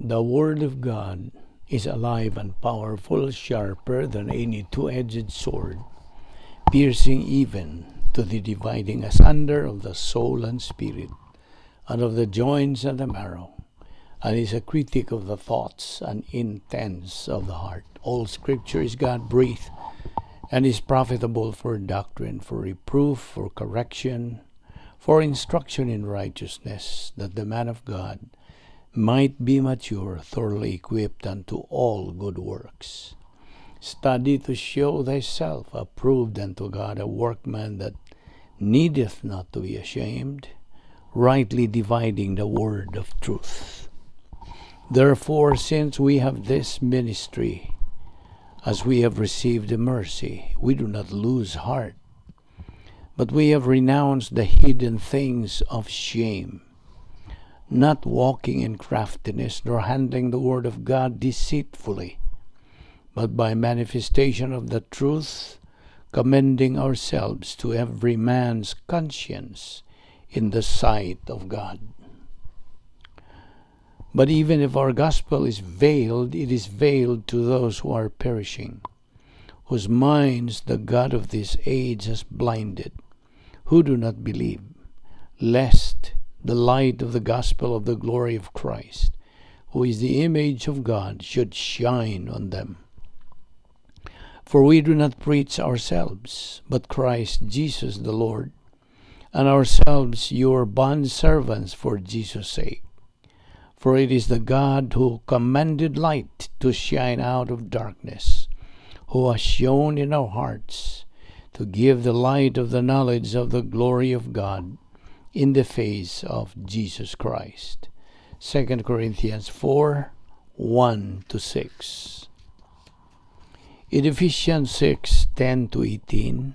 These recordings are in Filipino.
The Word of God is alive and powerful, sharper than any two-edged sword, piercing even to the dividing asunder of the soul and spirit, and of the joints and the marrow, and is a critic of the thoughts and intents of the heart. All Scripture is God-breathed, and is profitable for doctrine, for reproof, for correction, for instruction in righteousness, that the man of God might be mature, thoroughly equipped unto all good works. Study to show thyself approved unto God, a workman that needeth not to be ashamed, rightly dividing the word of truth. Therefore, since we have this ministry, as we have received the mercy, we do not lose heart, but we have renounced the hidden things of shame, not walking in craftiness, nor handling the word of God deceitfully, but by manifestation of the truth, commending ourselves to every man's conscience in the sight of God. But even if our gospel is veiled, it is veiled to those who are perishing, whose minds the God of this age has blinded, who do not believe, lest the light of the gospel of the glory of Christ, who is the image of God, should shine on them. For we do not preach ourselves, but Christ Jesus the Lord, and ourselves your bondservants for Jesus' sake. For it is the God who commanded light to shine out of darkness, who has shone in our hearts to give the light of the knowledge of the glory of God in the face of Jesus Christ. 2 Corinthians 4, 1-6. In Ephesians 6, 10-18,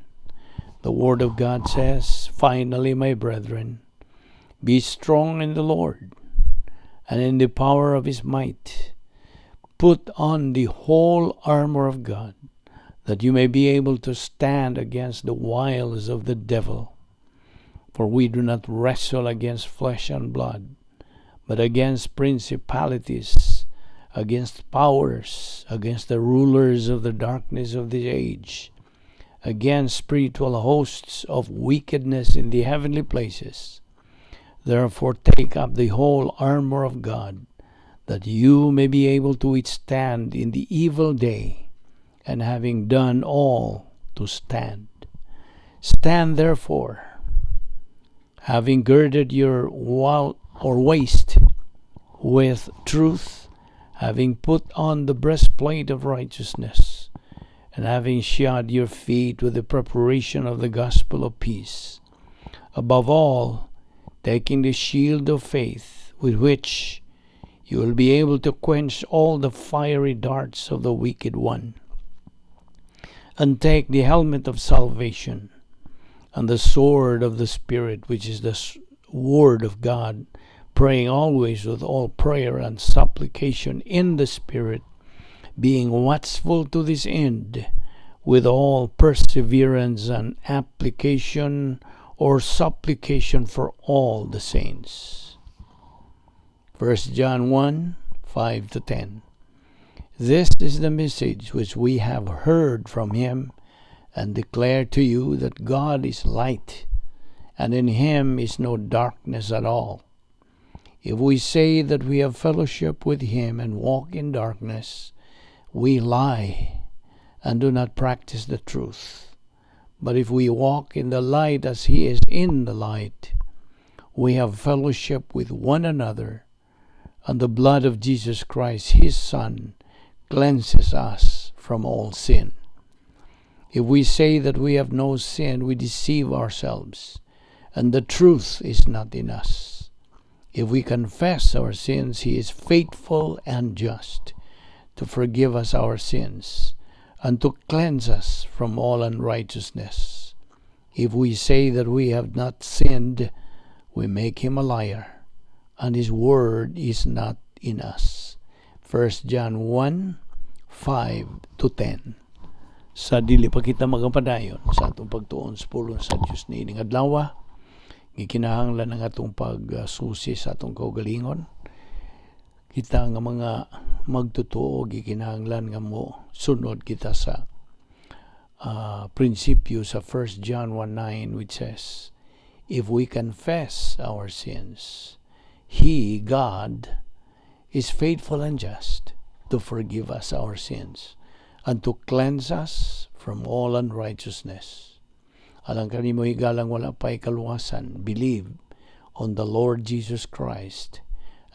the Word of God says, "Finally, my brethren, be strong in the Lord, and in the power of his might. Put on the whole armor of God, that you may be able to stand against the wiles of the devil. For we do not wrestle against flesh and blood, but against principalities, against powers, against the rulers of the darkness of this age, against spiritual hosts of wickedness in the heavenly places. Therefore take up the whole armor of God, that you may be able to withstand in the evil day, and having done all, to stand. Stand therefore, having girded your waist with truth, having put on the breastplate of righteousness, and having shod your feet with the preparation of the gospel of peace. Above all, taking the shield of faith, with which you will be able to quench all the fiery darts of the wicked one. And take the helmet of salvation, and the sword of the Spirit, which is the word of God, praying always with all prayer and supplication in the Spirit, being watchful to this end, with all perseverance and application or supplication for all the saints." 1 John 1, 5-10. This is the message which we have heard from him and declare to you, that God is light, and in him is no darkness at all. If we say that we have fellowship with him and walk in darkness, we lie and do not practice the truth. But if we walk in the light as he is in the light, we have fellowship with one another, and the blood of Jesus Christ, his Son, cleanses us from all sin. If we say that we have no sin, we deceive ourselves, and the truth is not in us. If we confess our sins, he is faithful and just to forgive us our sins and to cleanse us from all unrighteousness. If we say that we have not sinned, we make him a liar, and his word is not in us. 1 John 1, 5-10. Sa dili pa kita magapadayon sa atong pagtuon sa pulong sa Diyos niining adlaw, gikinahanglan ang atong pagsusi sa atong kaugalingon. kita nga mga magtotoo, gikinahanglan nga mo sunod kita sa prinsipyo sa 1 John 1:9 which says, if we confess our sins, He, God, is faithful and just to forgive us our sins and to cleanse us from all unrighteousness. Alang kanimo higalang wala pa'y kaluwasan, believe on the Lord Jesus Christ,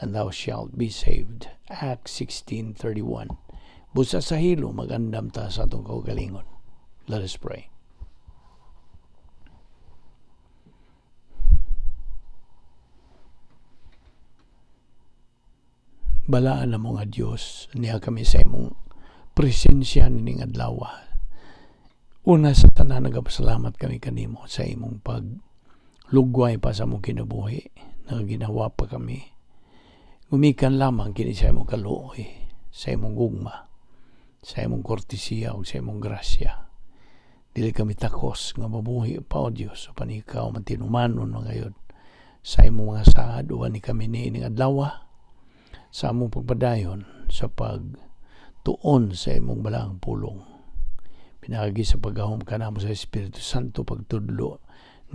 and thou shalt be saved. Acts 16:31. Busa sa hilo, magandam ta sa atong kaugalingon. Let us pray. Balaan na mga Diyos, niya kami sa imong presensya nining adlaw. Una sa tanan, nagapasalamat kami kanimo sa imong paglugway pa sa mong kinabuhi. Naginawa pa kami. Gumikan lamang kini sa imong kaluoy, sa imong gugma, sa imong kortesiya o sa imong grasya. Dili kami takos nga mabuhi pa o Diyos, upan ikaw mantinumanon na ngayon sa imong mga saad, uwan ni kami niining adlaw, sa among pagpadayon sa pagtuon sa imong balaang pulong. Pinagi sa paghahom kanamo sa Espiritu Santo, pagtudlo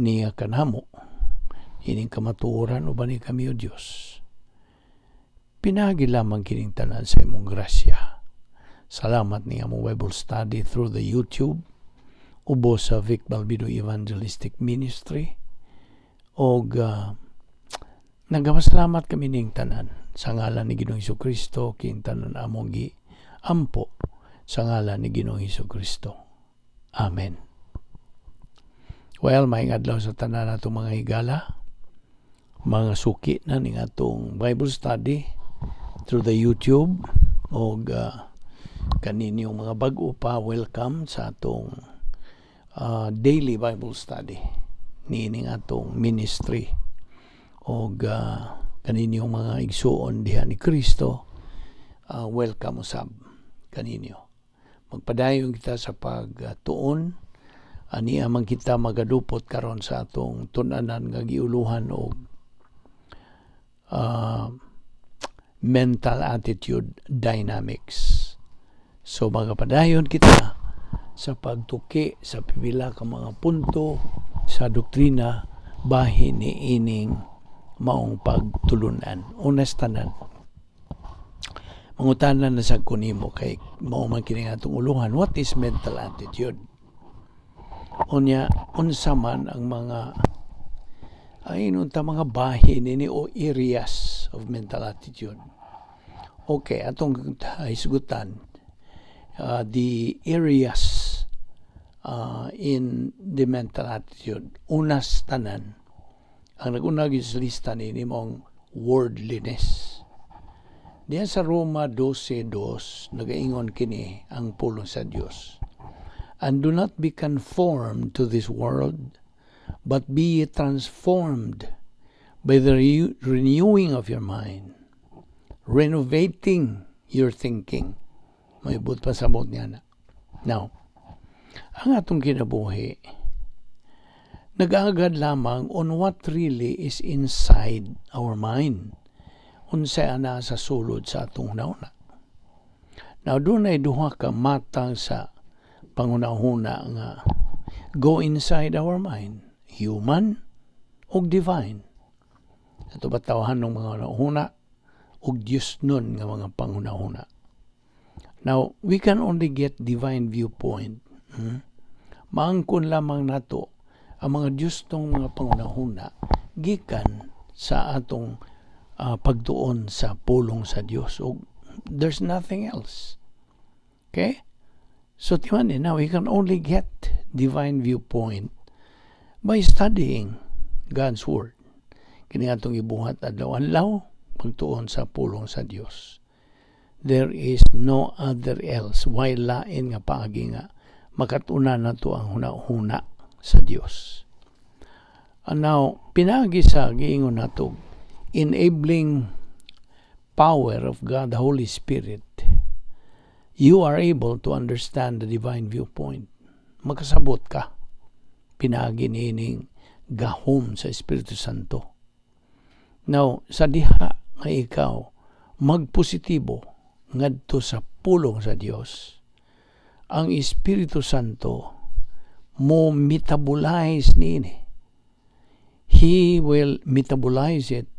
niya kanamo, ining kamatuoran uban ni kami o Diyos. Pinagi lamang kining tanan sa imong grasya. Salamat ni among Bible study through the YouTube, ubo sa Vic Balbido Evangelistic Ministry, o nagapasalamat kami ning tanan sa ngalan ni Ginoong Hesukristo, king tanan among ampo sa ngalan ni Ginoong Hesukristo. Amen. Well, may adlaw sa tanan natong mga higala, mga suki na ning atong Bible study through the YouTube, o kaninyong mga bag-o pa, welcome sa atong daily Bible study niining atong ministry, o kaninyong mga igsuon diha ni Kristo, welcome usab kaninyo. Magpadayon kita sa pagtuon, aniya man kita magadupot karon sa atong tun-anan nga giuluhan og mental attitude dynamics. So magpadayon kita sa pagtuki sa pipila ka mga punto sa doktrina bahin ni ining maong pagtulunan. Unas tanan, mangutanan na sa kunimo kay mao man kini atong uluhan, what is mental attitude? Unya, unsa man ang mga mga bahin ni o areas of mental attitude. Okay, atong hisgutan the areas in the mental attitude. Unas tanan, ang nag-una sa lista ni mong worldliness. Diyan sa Roma 12:2 nagaingon kini ang pulong sa Dios. And do not be conformed to this world, but be transformed by the renewing of your mind, renovating your thinking. May but pasabot niya na. Now, ang atong kinabuhi, nag-aagad lamang on what really is inside our mind. Unsay ana sa sulod sa atong nauna. Now, doon ay duha ka matang sa pangunahuna nga go inside our mind, human ug divine. Ito batawahan ng mga nauna ug Diyos nun nga mga pangunahuna. Now, we can only get divine viewpoint. Maangkon lamang nato ang mga Diyos tong mga pangunahuna gikan sa atong pagtuon sa pulong sa Diyos. So, there's nothing else. Okay? So, timan now, we can only get divine viewpoint by studying God's Word. Kini atong ibuhat adlaw-adlaw pagtuon sa pulong sa Diyos. There is no other else. Why lain nga paagi nga makatuna na to ang huna-huna sa Diyos. And now, pinagi sa giingon nato enabling power of God, the Holy Spirit, you are able to understand the divine viewpoint. Magkasabot ka. Pinagi nining gahom sa Espiritu Santo. Now, sa diha nga ikaw magpositibo ngadto sa pulong sa Dios, ang Espiritu Santo mo metabolize niini. He will metabolize it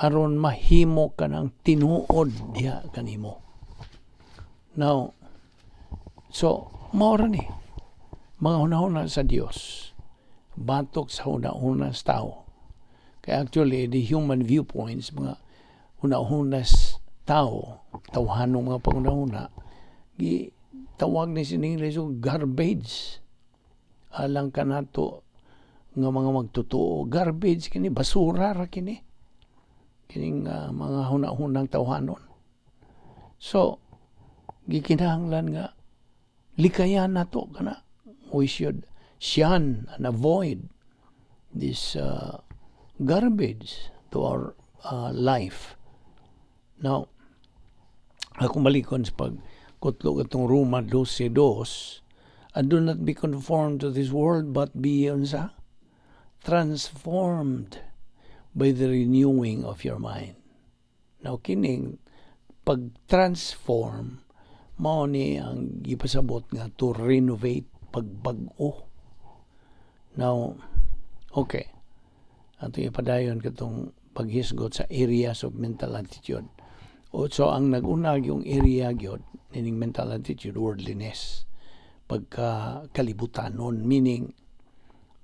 aron mahimo ka ng tinuod diha kanimo. Now, so maura ni mga hunahuna sa Dios, batok sa hunahuna sa tao. Kaya actually, the human viewpoints, mga hunahunas tao, tawhanong mga pangunahuna, tawag ni siningles o garbage. Alang ka nato nga mga magtotoo, garbage kini, basura ra kini. Kining mga hunahunang tawhanon. So, gikinahanglan nga, likayan nato kana. We should shun and avoid this garbage to our life. Now, ako malikon sa pagkutlog itong Roma 12:2, and do not be conformed to this world, but be transformed by the renewing of your mind. Now, kining pag-transform, mao ni ang gipasabot nga to renovate, pagbag-o. Now, okay. Ato ipadayon katong paghisgot sa areas of mental attitude. So, ang nag-unag yung area gyud nining mental attitude, worldliness. Pagka-kalibutanon, meaning,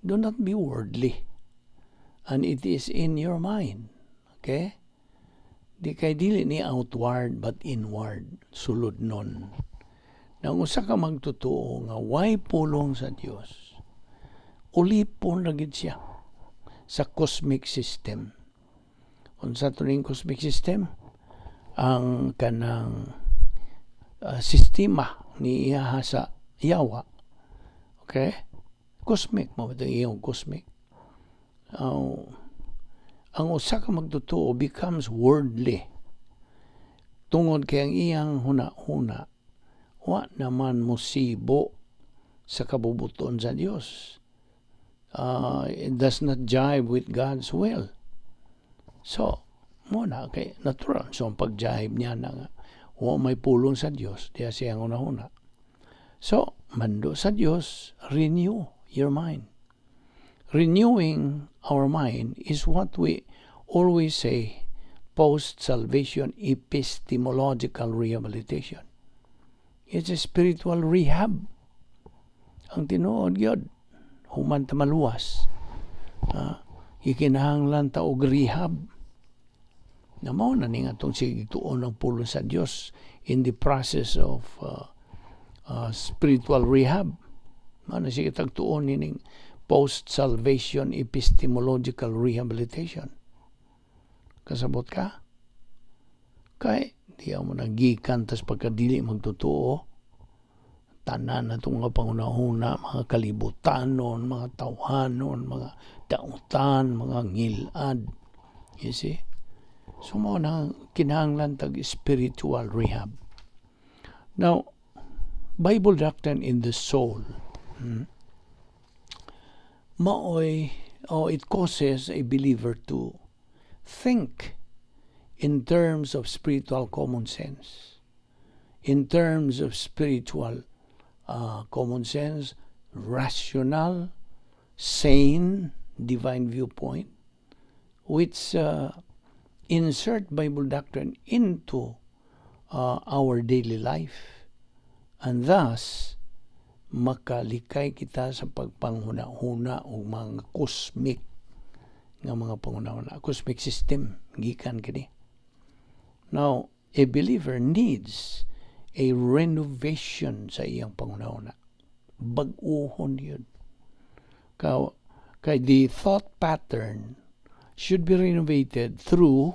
do not be worldly. And it is in your mind. Okay? Di kay dili ni outward but inward. Sulod nun. Nang usa ka magtotoo nga way pulong sa Dios, ulipon lagid siya sa cosmic system. Unsa to ning cosmic system? Ang kanang sistema ni iha sa yawa. Okay? Cosmic mo ito iyong cosmic. Ang usa ka magtotoo becomes worldly. Tungod kay ang iyang huna-huna, wa naman musibo sa kabubuton sa Dios. It does not jive with God's will. So, muna kay natural. So, ang pag-jive niya na nga, wa may pulong sa Dios, diya siyang una-una. So, mando sa Dios, renew your mind. Renewing our mind is what we always say, post-salvation epistemological rehabilitation. It's a spiritual rehab. Ang tinuod yun, human ta maluwas. Ikinahanglan ta og rehab. Na mao na ni nga itong sigituon ng pulong sa Dios in the process of spiritual rehab. Mao na sige tagtuon nining post-salvation epistemological rehabilitation. Kasabot ka? Kay, di mo nagikan tas pagkadili magtotoo, tanan na itong mga pangunahuna, mga kalibutanon, mga tawhanon, mga dautan, mga ngilad. You see? So, mo na kinahanglan tag spiritual rehab. Now, Bible doctrine in the soul, it causes a believer to think in terms of spiritual common sense, in terms of spiritual common sense, rational, sane, divine viewpoint, which insert Bible doctrine into our daily life, and thus makalikay kita sa pagpanghuna-huna o mga cosmic nga mga panghuna-huna, cosmic system, gikan kini. Now, a believer needs a renovation sa iyang panghuna-huna. Bag-uhon yun. Kay the thought pattern should be renovated through,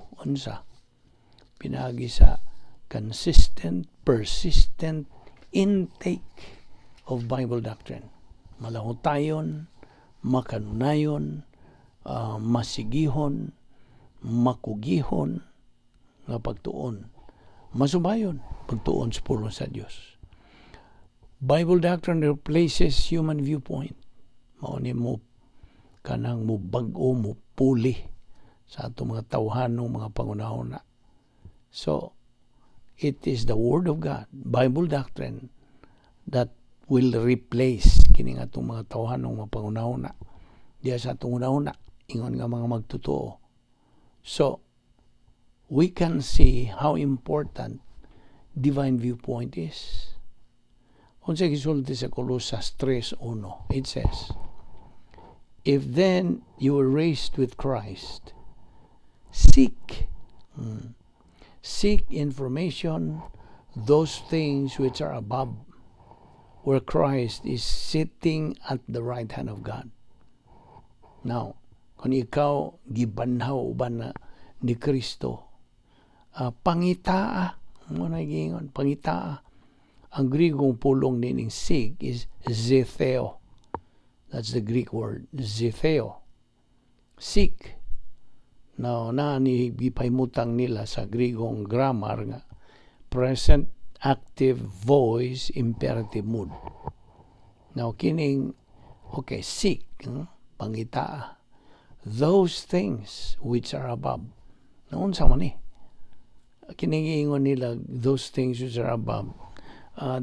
pinagi sa consistent, persistent intake of Bible doctrine. Malahutayon, makanunayon, masigihon, makugihon, nga pagtuon. Masubayon, pagtuon sa pulong sa Dios. Bible doctrine replaces human viewpoint. Mauni mo kanang mo bag-o, mo puli sa ato mga tawhanong mga pangunahuna. So, it is the Word of God, Bible doctrine, that will replace kining atong mga tawhan ng mga pangunahuna. Diya sa atong una-una, ingon nga mga magtotoo. So, we can see how important divine viewpoint is. Kung sa gisulti sa Colossus 3:1, it says, if then you were raised with Christ, seek information, those things which are above, where Christ is sitting at the right hand of God. Now, kung ikaw gibanhaw uban na ni Kristo, pangitaa, mo na gingon, pangitaa. Ang Grigong pulong nining sig is zetheo. That's the Greek word, zetheo. Seek. Now, ni gipaymutang nila sa Grigong grammar nga present active voice imperative mood. Now, kining, okay, seek, pangitaa. Those things which are above. Noon sa man kinigingon nila, those things which are above,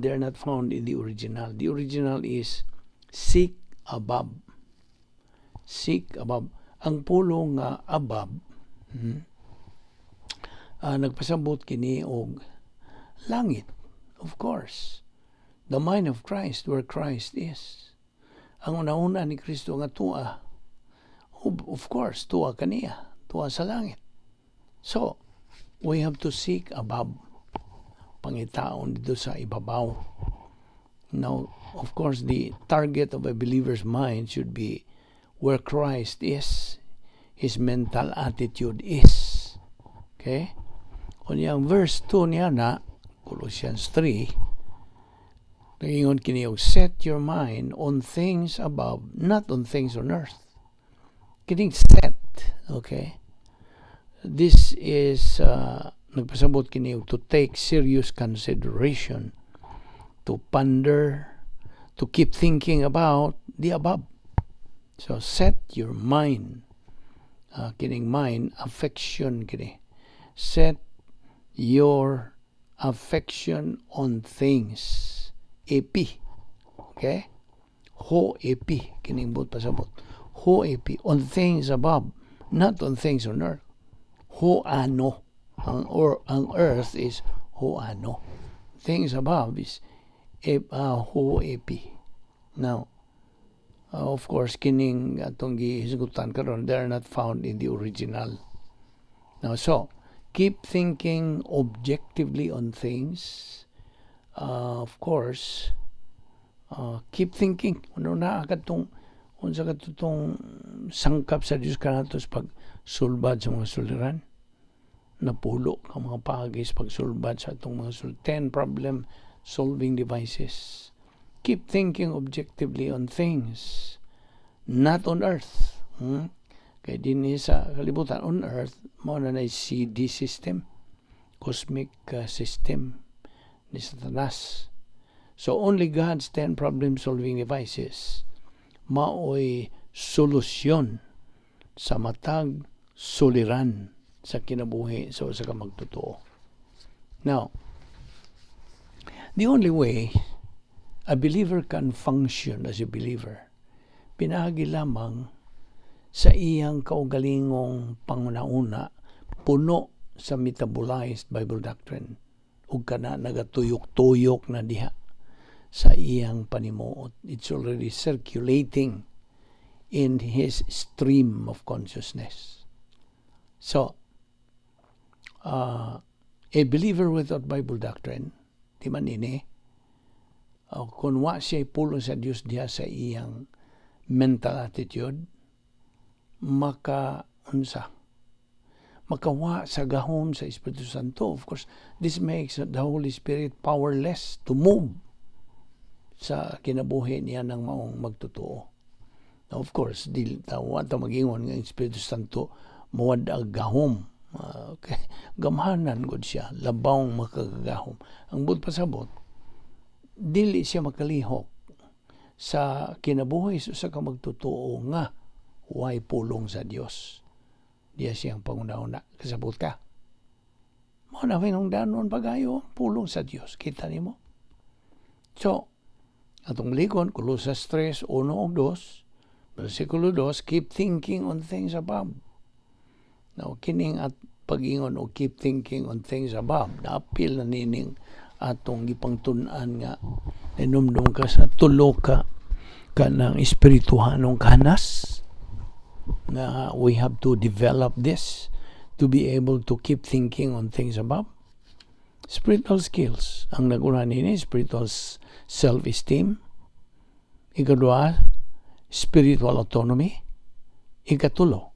they are not found in the original. The original is seek above. Seek above. Ang pulong above, nagpasabot kini og langit. Of course. The mind of Christ, where Christ is. Ang una-una ni Kristo nga tuwa. Of course, tuwa kaniya. Tuwa sa langit. So, we have to seek above. Pangitaon dito sa ibabaw. Now, of course, the target of a believer's mind should be where Christ is, his mental attitude is. Okay? Kunyang verse 2 niya na, Colossians 3, nagingon kiniyog, set your mind on things above, not on things on earth. Kining set, okay? This is, nagpasabot kiniyog, to take serious consideration, to ponder, to keep thinking about the above. So, set your mind. Kining mind, affection kini. Set your affection on things. Epi. Okay? Ho epi. Kining bot pasabot. Ho epi. On things above. Not on things on earth. Ho ano. Ang earth is ho ano. Things above is ho epi. Now, of course, kining atong gihisgutan karon, they are not found in the original. Now, so, keep thinking objectively on things. Of course, keep thinking. Ano na katong unsa katong sangkap sa Dios kanatos pag sulbad sa mga suliran? Napulo ka mga pagis pag sulbad sa atong mga 10 problem solving devices. Keep thinking objectively on things, not on earth. Kaya din sa kalibutan, on earth, mo na CD system, cosmic system ni Satanas. So only God's 10 problem-solving devices mao'y solusyon sa matag suliran sa kinabuhi sa usa ka magtotoo. Now, the only way a believer can function as a believer, pinagi lamang sa iyang kaugalingong pangunauna, puno sa metabolized Bible doctrine, ug kana nagatuyok-tuyok na diha sa iyang panimuot. It's already circulating in his stream of consciousness. So, a believer without Bible doctrine, di man ini, kung wa siya pulong sa Diyos diya sa iyang mental attitude, makawa sa gahom sa Espiritu Santo. Of course, this makes the Holy Spirit powerless to move sa kinabuhi niya ng maong magtotoo. Now, of course, di tawa ta magingon ng Espiritu Santo mawad ang gahom. Okay. Gamhanan gud siya, labawng makagahom. Ang bud pasabot, dili siya makalihok sa kinabuhi sa ka magtotoo nga way pulong sa Dios. Diya siyang pangunauna. Kasabot ka. O na pinungdanon pagayo, pulong sa Dios. Kita nimo. So, atong likon, Colossus 3, 1 o 2, versikulo 2, keep thinking on things above. Now, kining at pag-ingon o keep thinking on things above, na-appeal na nining atong gipangtun-an nga nanumdum ka sa tulo ka ng espirituhanong kanas na we have to develop this to be able to keep thinking on things above. Spiritual skills. Ang naguna nini, spiritual self-esteem. Ikadua, spiritual autonomy. Ikatulo,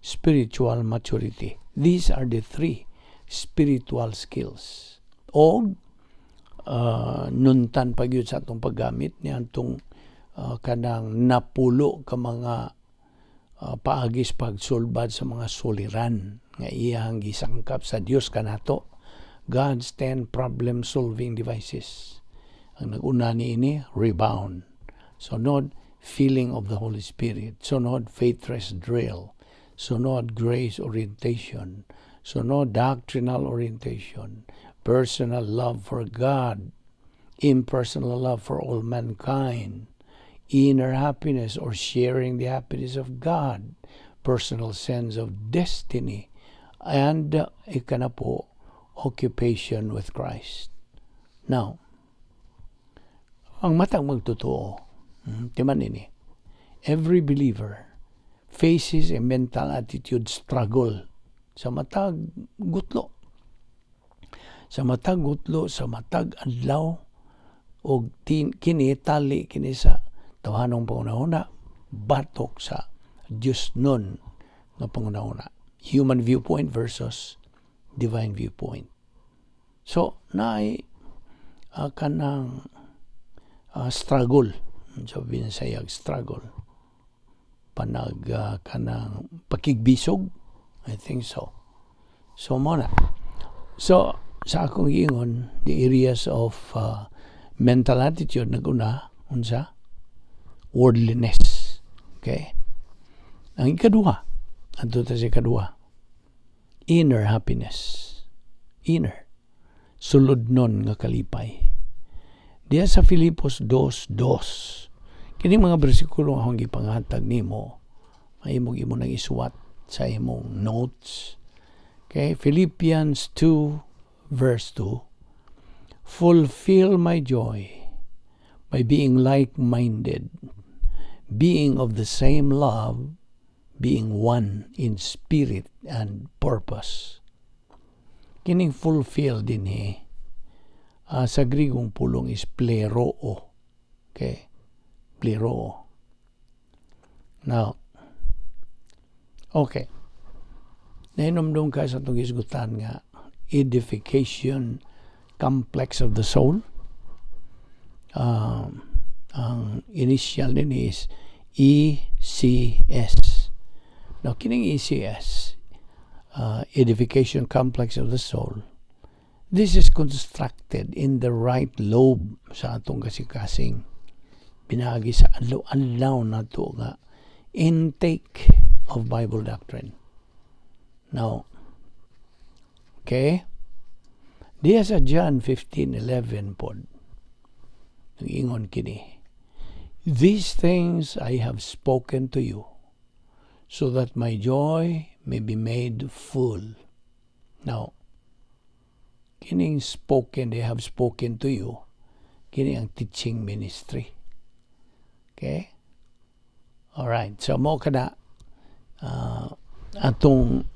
spiritual maturity. These are the 3 spiritual skills. O nuntan pagyud sa atong paggamit ni atong kanang napulo ka mga paagis pagsulbad sa mga suliran nga iyang gisangkap sa Dios kanato. God's 10 problem-solving devices. Ang nag-una niini, rebound. Sunod, filling of the Holy Spirit. Sunod, faith rest drill. Sunod, grace orientation. Sunod, doctrinal orientation. Personal love for God. Impersonal love for all mankind. Inner happiness or sharing the happiness of God. Personal sense of destiny. And ikanapo, occupation with Christ. Now, ang matang magtotoo, timan ini, every believer faces a mental attitude struggle sa matag gutlo. Sa matag gutlo, sa matag adlaw, o kini tali kini sa tawhanong pangunahuna, batok sa Diyos nun na pangunahuna. Human viewpoint versus divine viewpoint. So, naay kanang struggle. Sabi na sayag, struggle. Panag kanang pakigbisog. I think so. So, muna. So, sa akong ingon, the areas of mental attitude, naguna, unsa? Worldliness. Okay? Ang ikadua, adto ta sa ikadua, inner happiness. Inner. Sulod nun nga kalipay. Diya sa Filipos 2:2. Kini mga bersikulo akong gipanghatag nimo, mahimong imo nang isuwat sa imong notes. Okay, Philippians 2 verse 2. Fulfill my joy by being like-minded, being of the same love, being one in spirit and purpose. Kining fulfill din sa Grigong pulong is pleroo. Okay? Pleroo. Now, okay. Nainumdum ka sa itong isgutan nga edification complex of the soul. Ang initial din is ECS. Now, kining ECS, edification complex of the soul, this is constructed in the right lobe sa atong kasikasing pinagi sa adlaw na to nga intake of Bible doctrine. Now, okay, diya sa John 15:11 pod, nag-ingon kini, these things I have spoken to you, so that my joy may be made full. Now, kining spoken, they have spoken to you, kini ang teaching ministry. Okay? Alright, so mo kada atong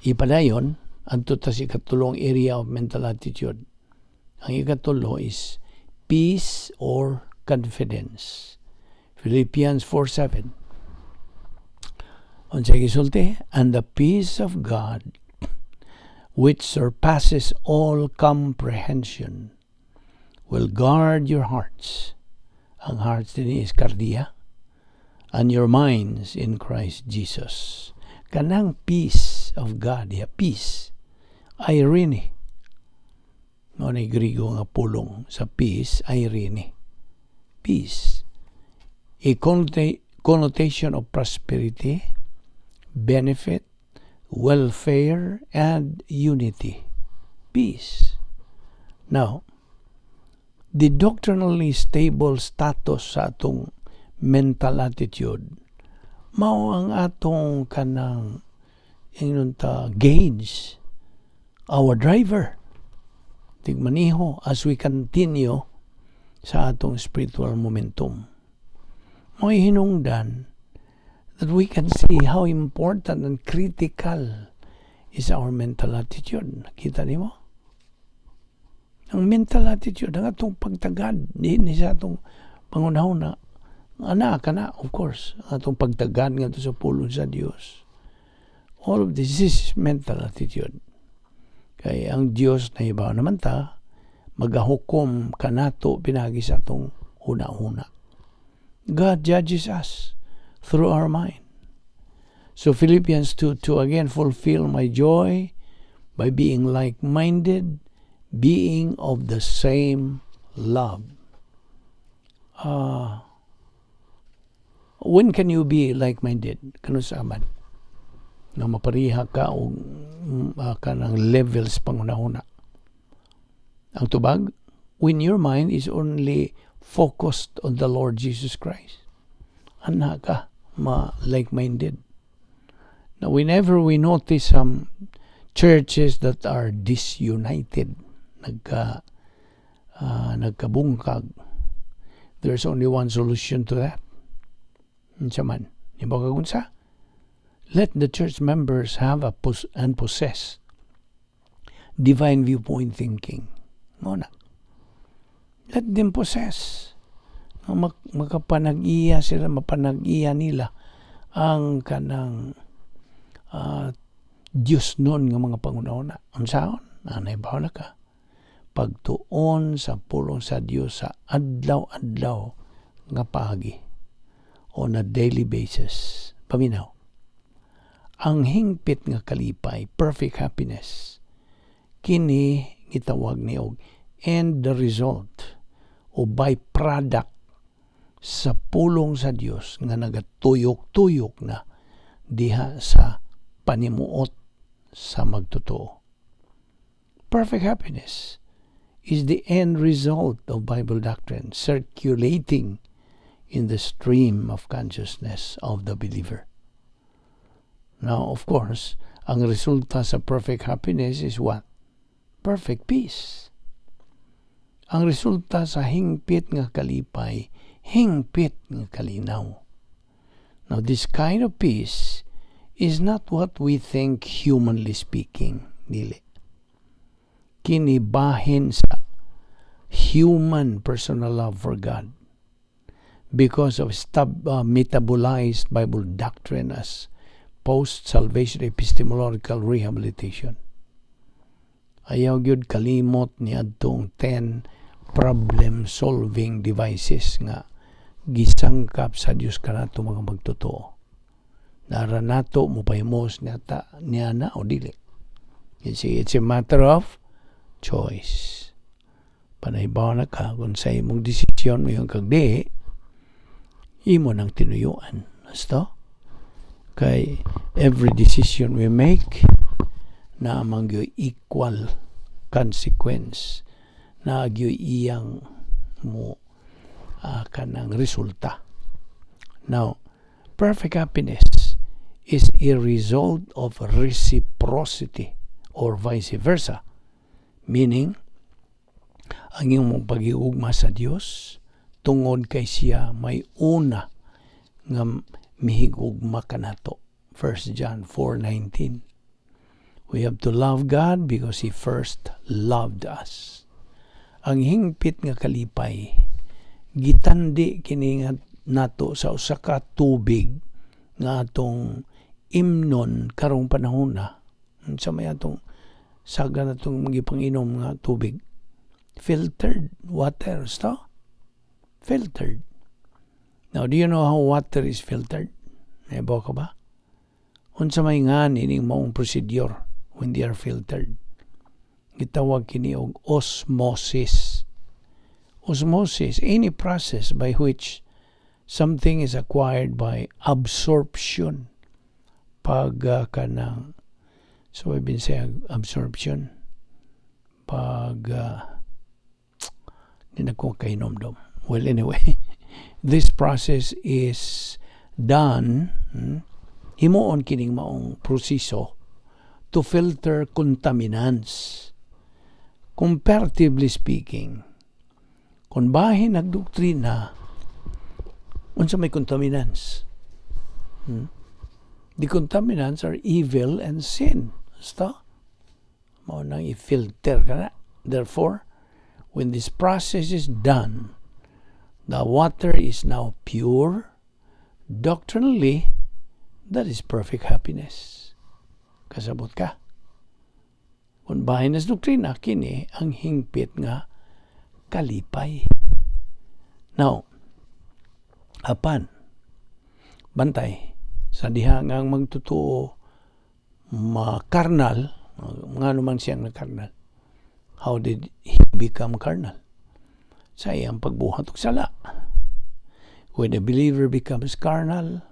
ipadayon, adto ta si katulong area of mental attitude. Ang ikatulo is peace or confidence. Philippians 4:7. Unsa gisulti? And the peace of God, which surpasses all comprehension, will guard your hearts. Ang hearts din is kardiya. And your minds in Christ Jesus. Kanang peace of God, peace, irene. Ngunit Grigo nga pulong sa peace, irene. Peace. A connotation of prosperity, benefit, welfare, and unity. peace. Now, the doctrinally stable status sa atong mental attitude mao ang atong kanang gauge, our driver tigmaniho as we continue sa atong spiritual momentum. Mo'y hinungdan that we can see how important and critical is our mental attitude. Nakita niyo? Ang mental attitude, ang atong pagtagad, din sa atong pangunahon na kana, of course, atong pagtagad nga sa pulong sa Dios. All of this is mental attitude. Kaya ang Dios na iba naman ta, magahukom kanato pinagi sa atong una-una. God judges us through our mind. So Philippians 2:2 again, fulfill my joy by being like-minded, being of the same love. When can you be like-minded? Kano sa aman? Na mapariha ka o kanang levels pangunahuna. Ang tubag, when your mind is only focused on the Lord Jesus Christ. Ana ka, like-minded. Now, whenever we notice some churches that are disunited, nagkabungkag, there's only one solution to that. Unsa man? Iba kagunsa? Let the church members have and possess divine viewpoint thinking. Muna. Let them possess. Makapanag-iya sila, mapanag-iya nila ang kanang Diyos nun nga mga pangunahuna. Ang saon, nanay bahala ka. Pagtuon sa pulong sa Diyos sa adlaw-adlaw nga pagi on a daily basis. Paminaw. Ang hingpit nga kalipay, perfect happiness, kini gitawag ni og end the result o byproduct sa pulong sa Dios nga nagatuyok-tuyok na diha sa panimuot sa magtotoo. Perfect happiness is the end result of Bible doctrine circulating in the stream of consciousness of the believer. Now, of course, ang resulta sa perfect happiness is what? Perfect peace. Ang resulta sa hingpit nga kalipay, hingpit nga kalinaw. Now, this kind of peace is not what we think humanly speaking, dili. Kinibahin sa human personal love for God because of metabolized Bible doctrine as post-salvation epistemological rehabilitation. Ayaw gyud kalimot ni adtong 10 problem-solving devices nga gisangkap sa Dios kanato mga magtotoo. Nara nato mo pahimos niya na o dili. It's a matter of choice. Panaybaw na ka kung sa imong desisyon mo yung kagdi, imo nang tinuyuan. Basta? Kay every decision we make na amang equal consequence na iyang mo kanang resulta. Now, perfect happiness is a result of reciprocity or vice versa. Meaning, ang iyong pag-iugma sa Dios tungod kay siya may una nga mihigugma kanato. 1 John 4:19. We have to love God because He first loved us. Ang hingpit nga kalipay, gitandi kini nato sa usa ka tubig nga atong imnon karong panahon na. Sa may atong saga na itong magipanginom nga tubig. Filtered water, so? Filtered. Now, do you know how water is filtered? Naibaw ka ba? Unsa may nga nining maong procedure when they are filtered. Gitawag kini og osmosis. Osmosis, any process by which something is acquired by absorption. Pag kanang, so I've been saying absorption. pag hindi na ko kainomdom. Well, anyway, this process is done, himuon kining maong proseso to filter contaminants. Comparatively speaking, kung bahin nagdoktrina, unsa may contaminants? The contaminants are evil and sin. Basta, mao nang i-filter ka na. Therefore, when this process is done, the water is now pure. Doctrinally, that is perfect happiness. Kasabot ka. Kung bahin nas doktrina, kini ang hingpit nga kalipay. Now, apan, bantay, sa diha nga magtutuo karnal, nga naman siyang na karnal. How did he become carnal? Sa iyang pagbuhat og sala. When a believer becomes carnal,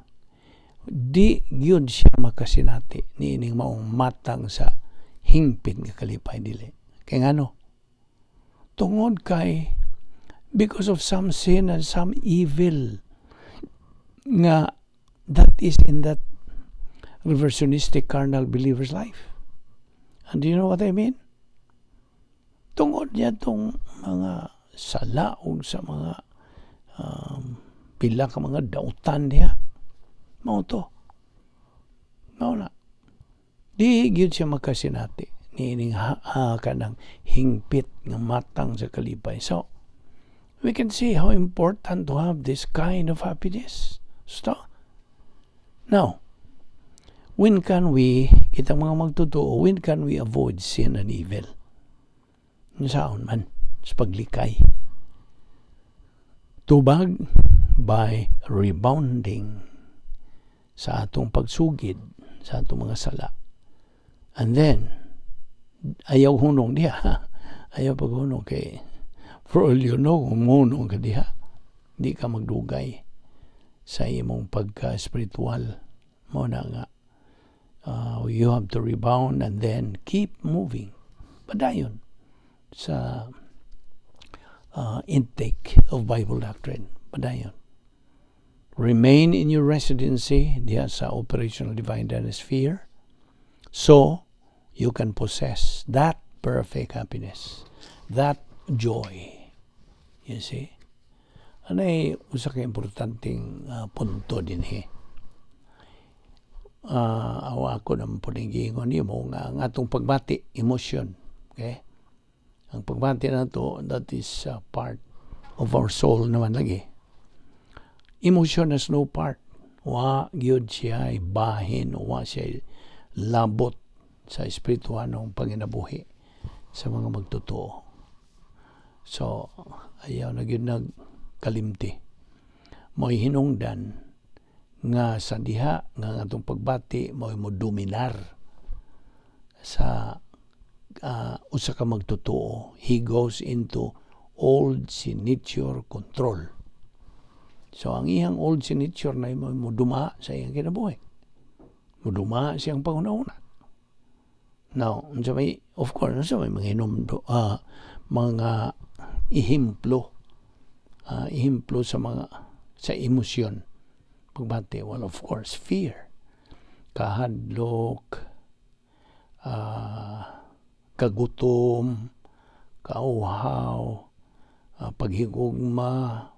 di gyud siya makasinati niining maong matang sa hingpit nga kalipay dili. Kay ngano? Tungod kay because of some sin and some evil nga that is in that reversionistic carnal believer's life. And do you know what I mean? Tungod niya tong mga sala o sa mga pila ka mga dautan niya. Mao to. Mao na. Di gyud siya makasinati niining kanang hingpit nga matang sa kalipay. So, we can see how important to have this kind of happiness. So, now, when can we, kitang mga magtotoo, when can we avoid sin and evil? Saan man, sa paglikay. Tubag by rebounding sa atong pagsugid, sa atong mga sala. And then, ayaw hunong diha. Ayaw paghunong kay, for all you know, kung hunong ka diha, di ka magdugay sa imong pagka-spiritual. Mo na nga. You have to rebound and then keep moving. Padayon sa intake of Bible doctrine. Padayon. Remain in your residency diya sa operational divine dynasty, so you can possess that perfect happiness, that joy. You see? Anay usa ka importanteng punto din awa ako naman po nag-iingon mo nga ang atong pagbati, emotion. Okay? Ang pagbati na to, that is part of our soul naman lagi. Emotion has no part. Wa gyud siya bahin, wa siya labot sa espirituhanong panginabuhi sa mga magtotoo. So, ayaw na gyud nagkalimti. Mo'y hinungdan nga sa diha nga atong pagbati mo'y mo dominar sa usa ka magtotoo. He goes into old sin nature control. So, ang iyang old sin nature na mo duma sa iyang kinabuhi. Mo duma siyang pangunahuna. Now, of course, may mga mga ihimplo sa emosyon. Pagbati, well, of course, fear. Kahadlok, kagutom, kauhaw, paghigugma,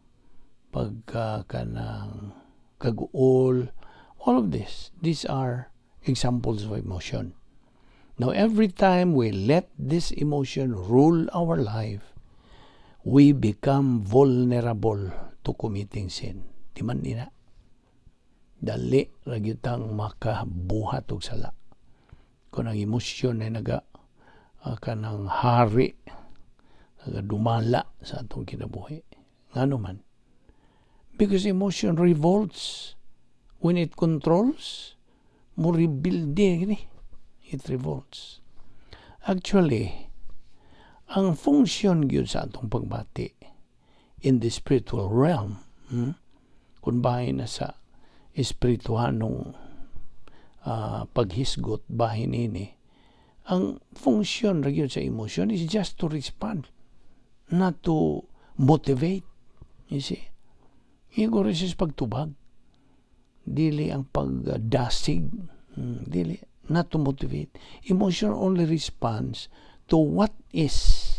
pagkanang kaguol, all of these are examples of emotion. Now, every time we let this emotion rule our life, we become vulnerable to committing sin. Di man nina. Dali, ragyutang makabuhat og sala. Kung ang emosyon ay kanang hari, dumala sa atong kinabuhi. Ngano man? Because emotion revolts. When it controls, mo rebuild gini. It revolts. Actually, ang function gyud sa atong pagbati in the spiritual realm, kung bahin na sa espirituhanong paghisgot bahin ini, Ang function ra gyud sa emotion is just to respond, not to motivate. You see? Igo rin sa pagtubag. Dili ang pagdasig. Dili. Not to motivate. Emotion only responds to what is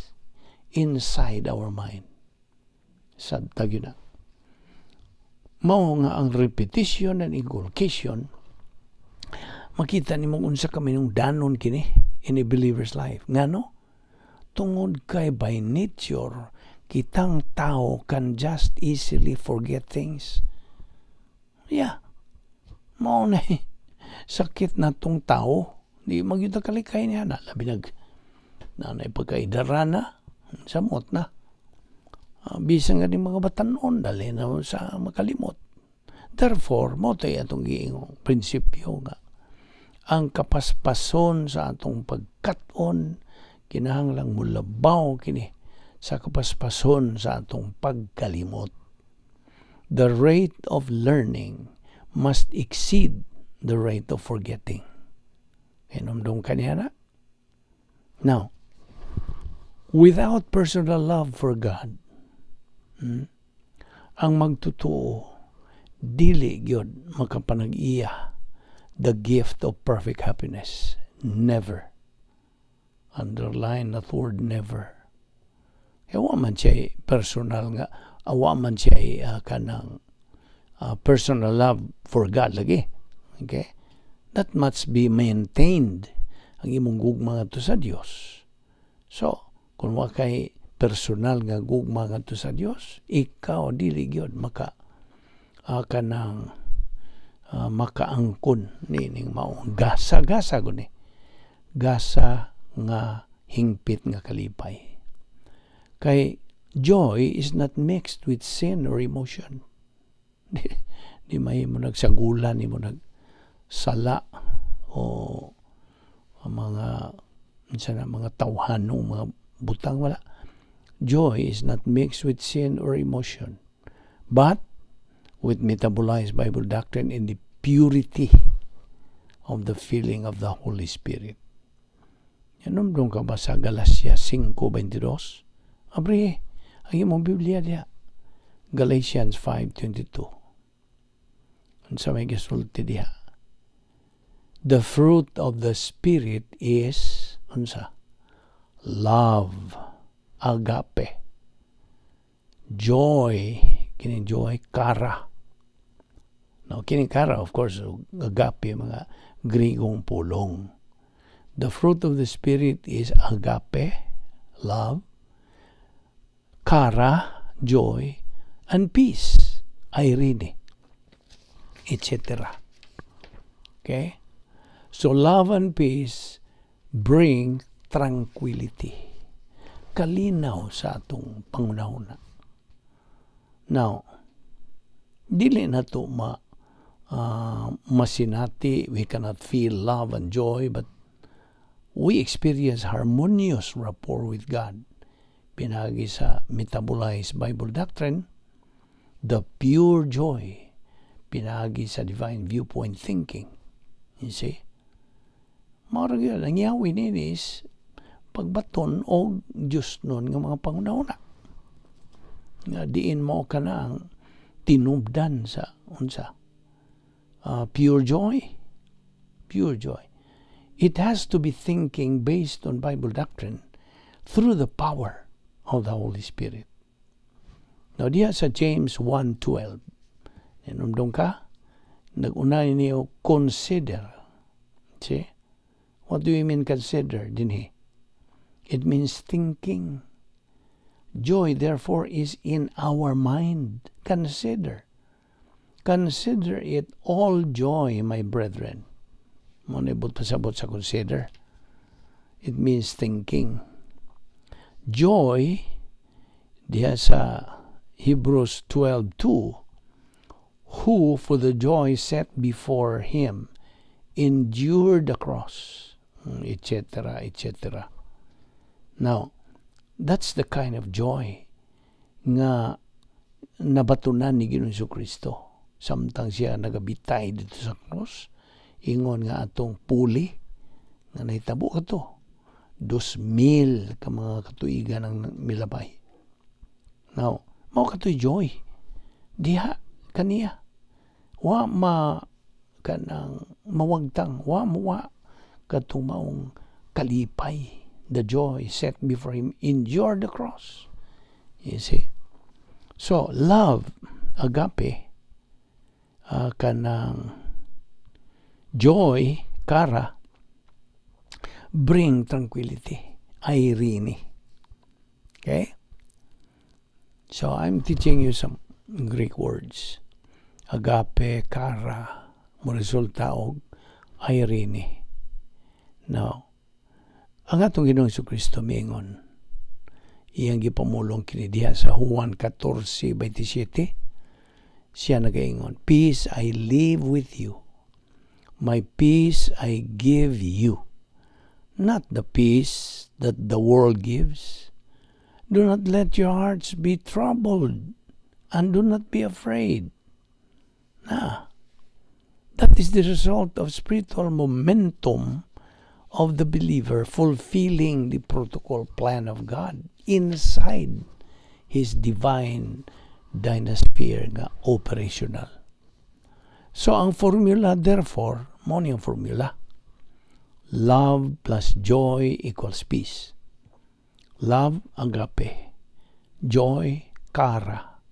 inside our mind. Sabtag yun na. Mao nga ang repetition and inculcation, makita ni mong unsa kami nung danon kini in a believer's life. Ngano? Tungod kay by nature, kitang tao can just easily forget things. Yeah. Mao na sakit na tong tao. Di magyuta kalikay niya na. Labi nanay pagkaidarana, samot na. Bisang nga mga batanon, dali na sa makalimot. Therefore, mo tayo atong giingong prinsipyo nga. Ang kapaspason sa atong pagkaton, kinahanglang mulabaw kini sa kapaspason sa atong pagkalimot. The rate of learning must exceed the rate of forgetting. Hinumdum ka niya na? Now, without personal love for God, ang magtutuo, dili gyud makapanag-iya the gift of perfect happiness. Never. Underline that word, never. Awa man siya personal nga, awa man siya kanang personal love for God lagi. Okay? That must be maintained ang imong gugma ngadto sa Dios. So, kung wa kay personal nga gugma ngadto sa Dios, ikaw dili gyud kanang makaangkon nining mao gasa guni. Gasa nga hingpit nga kalipay. Kay joy is not mixed with sin or emotion. Di may mo nagsagulan, di mo nagsala o mga tawhanong mga butang, wala. Joy is not mixed with sin or emotion, but with metabolized Bible doctrine in the purity of the feeling of the Holy Spirit. Yan doon ka ba sa Galatia 5:22? Abri, ang imong Biblia diya. Galatians 5:22. Unsa may gisulti diha? The fruit of the Spirit is, unsa? Love, agape, joy, kining joy, kara. Now, kining kara, of course, agape, mga Grigong pulong. The fruit of the Spirit is agape, love, kara, joy, and peace, irene, etc. Okay? So, love and peace bring tranquility. Kalinaw sa atong pangunahuna. Now, dili na to masinati. We cannot feel love and joy, but we experience harmonious rapport with God. Pinagi sa metabolized Bible doctrine, the pure joy, pinagi sa divine viewpoint thinking. You see? Marag yun, ang yawin is pagbaton o Diyos nun ng mga pangunahuna. Nga diin mo ka na ang tinubdan sa unsa. Pure joy. Pure joy. It has to be thinking based on Bible doctrine through the power of the Holy Spirit. Now, diya sa James 1:12, nanumdong ka, nag-unay niyo, consider. See? What do you mean consider, dinhi? It means thinking. Joy, therefore, is in our mind. Consider. Consider it all joy, my brethren. Manibot pasabot sa consider. It means thinking. Joy, diya sa Hebrews 12:2, who for the joy set before him endured the cross, etc., etc. Now, that's the kind of joy nga nabatunan ni Ginoong Jesucristo. Samtang siya nagabitay dito sa cross, ingon nga atong puli nga nahitabo ka to. 2,000 ka mga katuigan ang milabay. Now, mao katoy joy. Diha kaniya. Wa kanang mawagtang, wa katumaong kalipay. The joy set before him endure the cross. You see? So, love, agape, kanang joy, kara, bring tranquility, irene. Okay? So, I'm teaching you some Greek words. Agape, kara, mo resulta og irene. Now, ang atong Ginoong Jesucristo miingon, iyang gipamulong kini diha sa Juan 14:27, siya nagaingon, peace I leave with you, my peace I give you, not the peace that the world gives. Do not let your hearts be troubled, and do not be afraid. That is the result of spiritual momentum of the believer fulfilling the protocol plan of God inside His divine dynasphere nga operational. So, ang formula, therefore, mo niyang formula. Love plus joy equals peace. Love, agape. Joy, kara,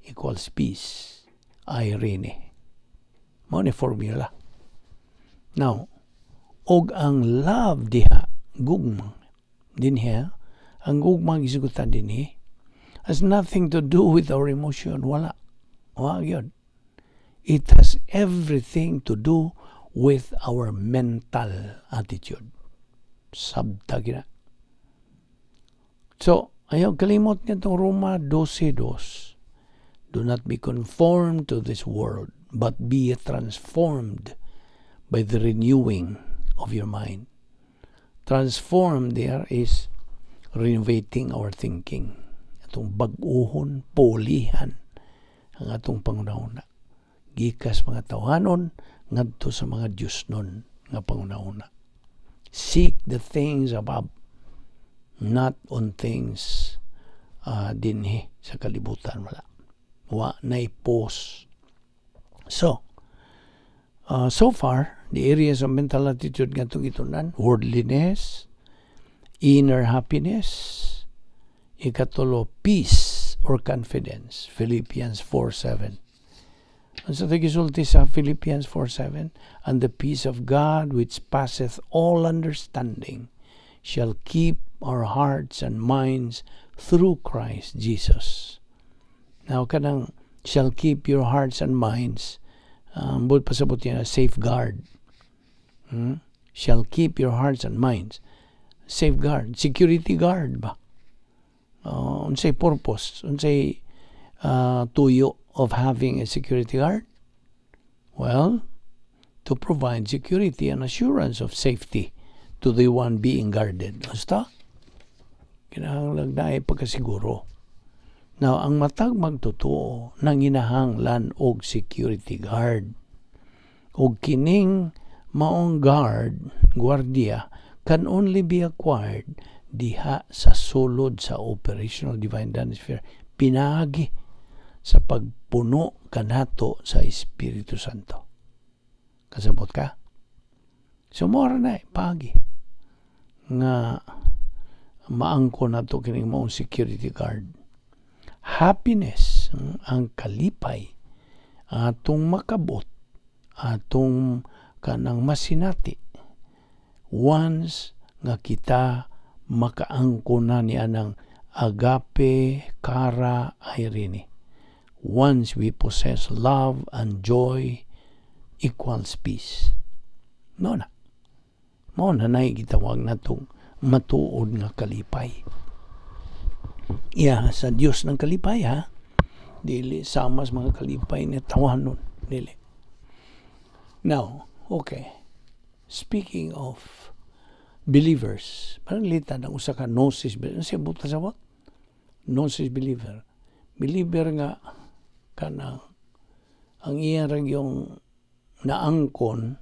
equals peace. Irene. Mo ni formula. Now, og ang love diha, gugmang, dinhi, ang gugmang isugutan dinhi, has nothing to do with our emotion. Wala. Yun. It has everything to do with our mental attitude. Sabta gina. So, ayaw kalimot niya itong Roma 12:2. Do not be conformed to this world, but be transformed by the renewing of your mind. Transform there is renovating our thinking. Atong bag-uhon, polihan ang atong pangunahuna. Gikas mga tawanon ngadto sa mga Diosnon nga pangunahuna. Seek the things above, not on things dinhi sa kalibutan. Wa nay pos. So far, the areas of mental attitude nga itong itunan, worldliness, inner happiness, ikatulo, peace or confidence, Philippians 4:7. Ang sa tagisulti sa Philippians 4:7, and the peace of God which passeth all understanding shall keep our hearts and minds through Christ Jesus. Now, kanang shall keep your hearts and minds, pasabot niya, safeguard. Shall keep your hearts and minds. Safeguard. Security guard ba? Unsay purpose? Unsay tuyo of having a security guard? Well, to provide security and assurance of safety to the one being guarded. Basta? Kinahanglan na pagkasiguro. Now, ang matag magtotoo nang inahanglan og security guard. Og kining maong guardia, can only be acquired diha sa sulod sa operational divine dynasphere. Pinagi sa pagpuno kanato sa Espiritu Santo. Kasabot ka? So, mora na pagi nga maangko na to kining maong security guard. Happiness, ang kalipay, atong makabot, atong kanang masinati. Once nga kita makaangko na niya ng agape, kara, irene. Once we possess love and joy equals peace. No na. Mo na gitawag na itong matuod nga kalipay. Sa Diyos ng kalipay, ha? Dili samas mga kalipay na tawanon. Dili. Now, okay. Speaking of believers, parang lita ng usa ka gnosis believer. Ano siya buta sa what? Gnosis believer. Believer nga kanang ang iya yung naangkon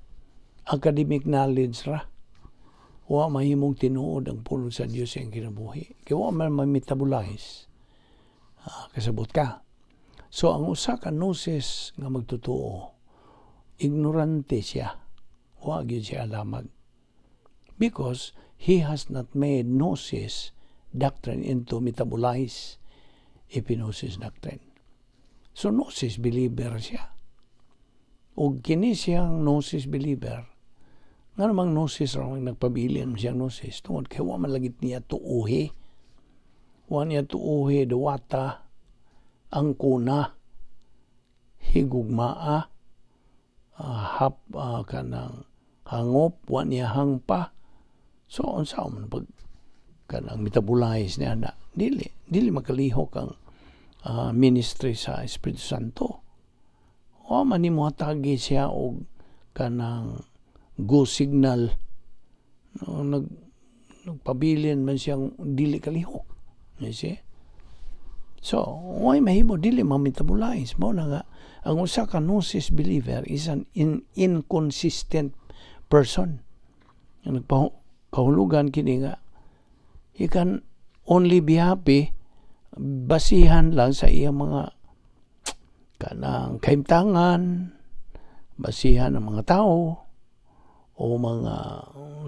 academic knowledge ra. wa mahimong tinuod ang pulong sa Dios ang kinabuhi. Kaya wa man ma-metabolize. Kasabot ka. So ang usa ka gnosis nga magtotoo, ignorante siya. Wa gyud siya alamag. Because he has not made gnosis doctrine into metabolize epinosis doctrine. So gnosis believer siya. O kini siyang gnosis believer, nga namang gnosis raw nagpabilin siyang gnosis tungod kay wa man lagit niya tuuhi. Wa niya tuuhi dawata ang kuna higugmaa kanang hangop wa niya hangpa. So unsa man pag kanang metabolize niya na dili makalihok ang ministry sa Espiritu Santo. O man nimo hatagi siya og kanang go signal, nagpabilin man siyang dili kalihok. You see? So, why mahimo dili ma-metabolize? Mo na nga, ang usa ka gnosis believer is an inconsistent person. Nagpahulugan kini nga, he can only be happy basihan lang sa iyang mga kanang kaimtangan, basihan ng mga tao o mga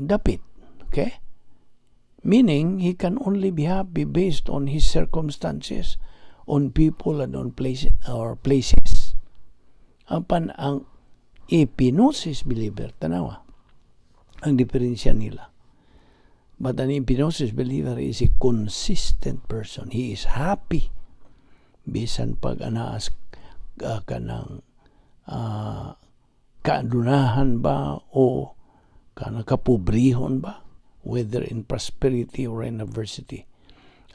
dapit. Okay? Meaning, he can only be happy based on his circumstances, on people and on places. Apan ang epinosis believer, tanawa, ang diferensya nila. But an epinosis believer is a consistent person. He is happy bisan pag anaas kanang kaadunahan ba o kanang kapobrihon ba, whether in prosperity or in adversity,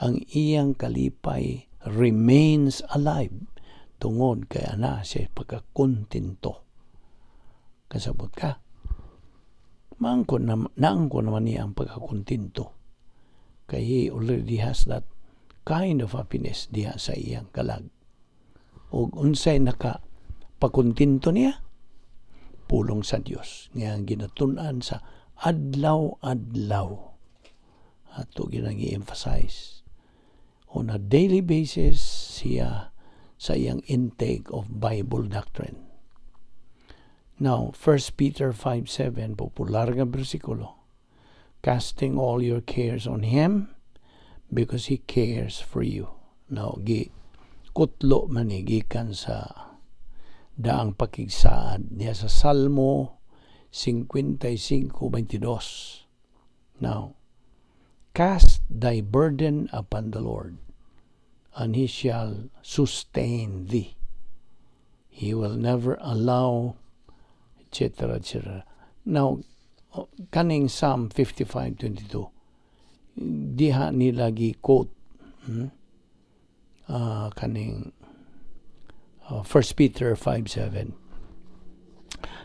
ang iyang kalipay remains alive tungod kay ana siya pagkakontento. Kasabot ka, naangkon naman niya ang pagkakontento kay he already has that kind of happiness diha sa iyang kalag. O unsay pakontinto niya, pulong sa Dios nga ginatun-an sa adlaw-adlaw. Ato ginang i-emphasize on a daily basis siya sa iyang intake of Bible doctrine. Now, 1 Peter 5:7, popular nga bersikulo, casting all your cares on Him because He cares for you. Now, kutlo man gikan sa daang pakigsaad niya sa Salmo 55:22. Now, cast thy burden upon the Lord, and He shall sustain thee. He will never allow, etc., etc. Now, kaning Psalm 55:22, diha nila gi-quote kaning 1 Peter 5:7.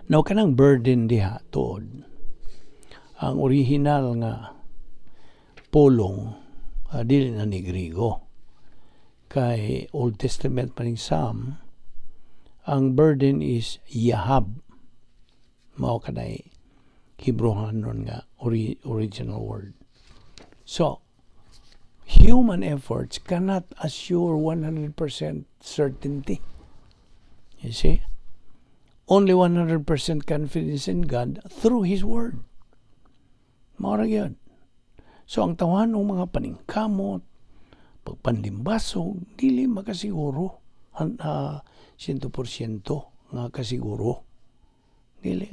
Now, kanang burden diha tuod, ang original nga pulong dili na ni Griego. Kay Old Testament pa ning Psalm, ang burden is Yahab. Mao kanay Hebrewanon nga original word. So, human efforts cannot assure 100% certainty. You see? Only 100% confidence in God through His Word. Maura yun. So, ang tawan ng mga paningkamot, pagpanlimbasog, dili makasiguro 100% nga kasiguro. Dili.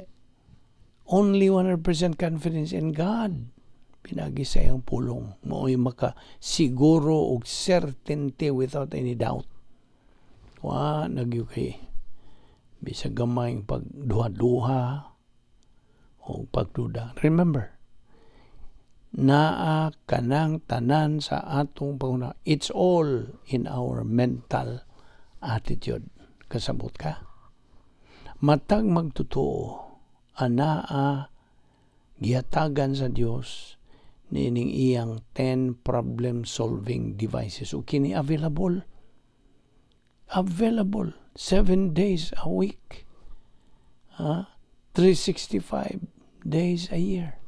Only 100% confidence in God. Pinagi sa iyang pulong. Mao'y makasiguro o certainty without any doubt. Nagyo kay bisag gamay pagduha-duha o pagduda. Remember, naa kanang tanan sa atong paguna. It's all in our mental attitude. Kasabot ka? Matag magtotoo, anaa gihatagan sa Dios nining iyang 10 problem-solving devices. O kini available 7 days a week, 365 days a year.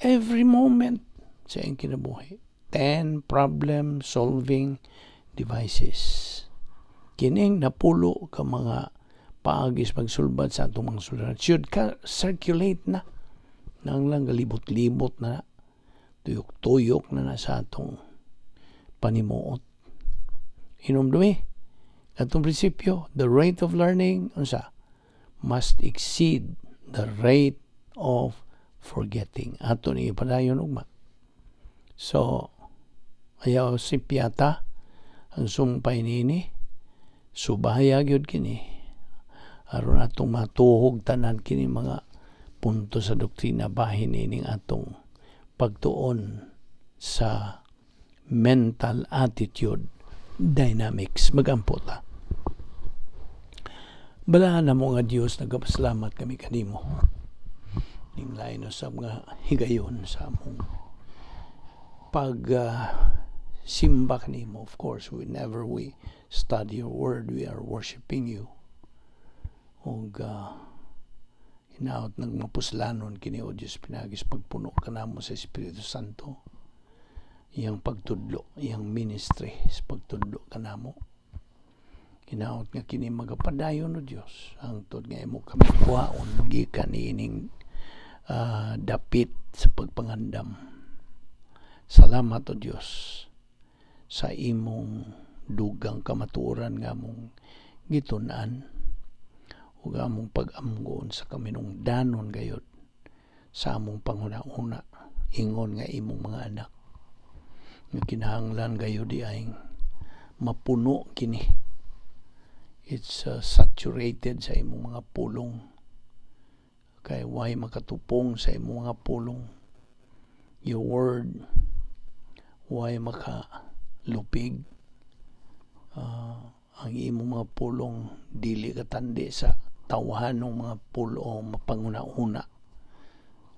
Every moment sa iyong kinabuhi. 10 problem-solving devices. Kining napulo ka mga paagis pagsulbad sa atong mga sulat. Should ka circulate na. Nang lang galibot-libot na. Tuyok-tuyok na sa atong panimuot. Hinumdumi. Atong prinsipyo, the rate of learning, unsa, must exceed the rate of forgetting. Ato ni ipadayon ugma. So, ayaw si piyata, ang sumpay nini, subaya gyud kini. Aron atong matuhog tanan kini mga punto sa doktrina bahin nining atong pagtuon sa mental attitude dynamics. Magampo ta. Balahan na mo nga Diyos, nagpasalamat kami kanimo. Ning lain sa mga higayon sa among simba kanimo. Of course, whenever we study your word, we are worshiping you. Og hinaot nagmapuslanon kini o Diyos pinagis pagpuno kanamo sa Espiritu Santo. Iyang pagtudlo, iyang ministry sa pagtudlo kanamo. Hinaot nga kini magapadayon o Diyos. Hangtod nga imo kami kuhaon gikan ining dapit sa pagpangandam. Salamat o Diyos sa imong dugang kamatuoran nga mong gitunan ug among pag-amgon sa kaminungdanon gayud sa among panguna-una ingon nga imong mga anak nga kinahanglan gayud di ay mapuno kini. It's saturated sa imong mga pulong kay way makatupong sa imong mga pulong. Your word way makalupig. Ang imong mga pulong dili katandi sa tawhanong mga pulo mapanguna-una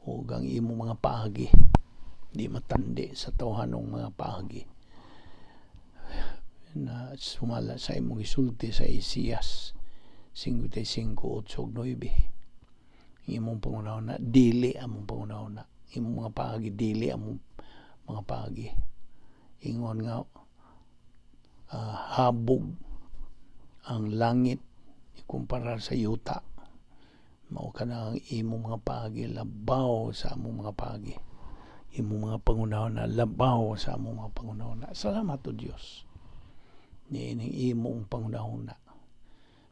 o ang imong mga paagi di matandi sa tawhanong mga paagi na sumala sa imong isulti sa Isaias 55:8-9. Imong pangunahuna dili among pangunahuna, imong mga paagi dili among mga paagi. Ingon nga habog ang langit ikumparar sa yuta. Mao kana ang imong mga paagi labaw sa among mga paagi. Imong mga pangunahuna labaw sa among mga pangunahuna. Salamat o Dios. Niining imong pangunahuna.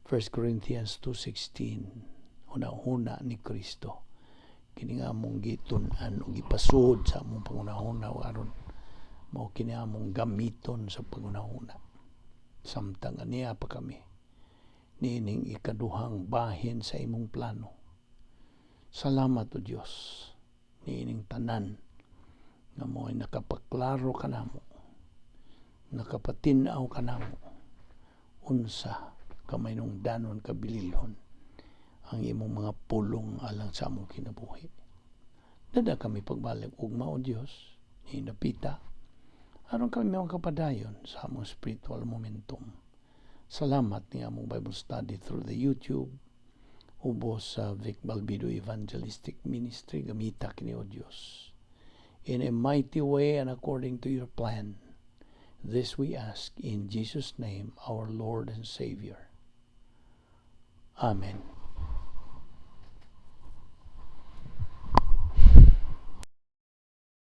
1 Corinthians 2:16. Una-una ni Kristo. Kini nga among gitun-an o gipasud sa among pangunahuna aron mao kini among gamiton sa pangunahuna. Samtang aniya pa kami nining ikaduhang bahin sa imong plano. Salamat o Dios nining tanan nga mo'y nakapaklaro kanamo, nakapatinaw kanamo unsa kamayinungdanon kabililhon ang imong mga pulong alang sa among kinabuhi. Dada kami pagbalik ugma o Dios ni napita aron kami mga kapadayon sa among spiritual momentum. Salamat ni among Bible study through the YouTube ubos sa Vic Balbido Evangelistic Ministry. Gamita kini o Dios in a mighty way and according to your plan. This we ask in Jesus' name, our Lord and Savior. Amen.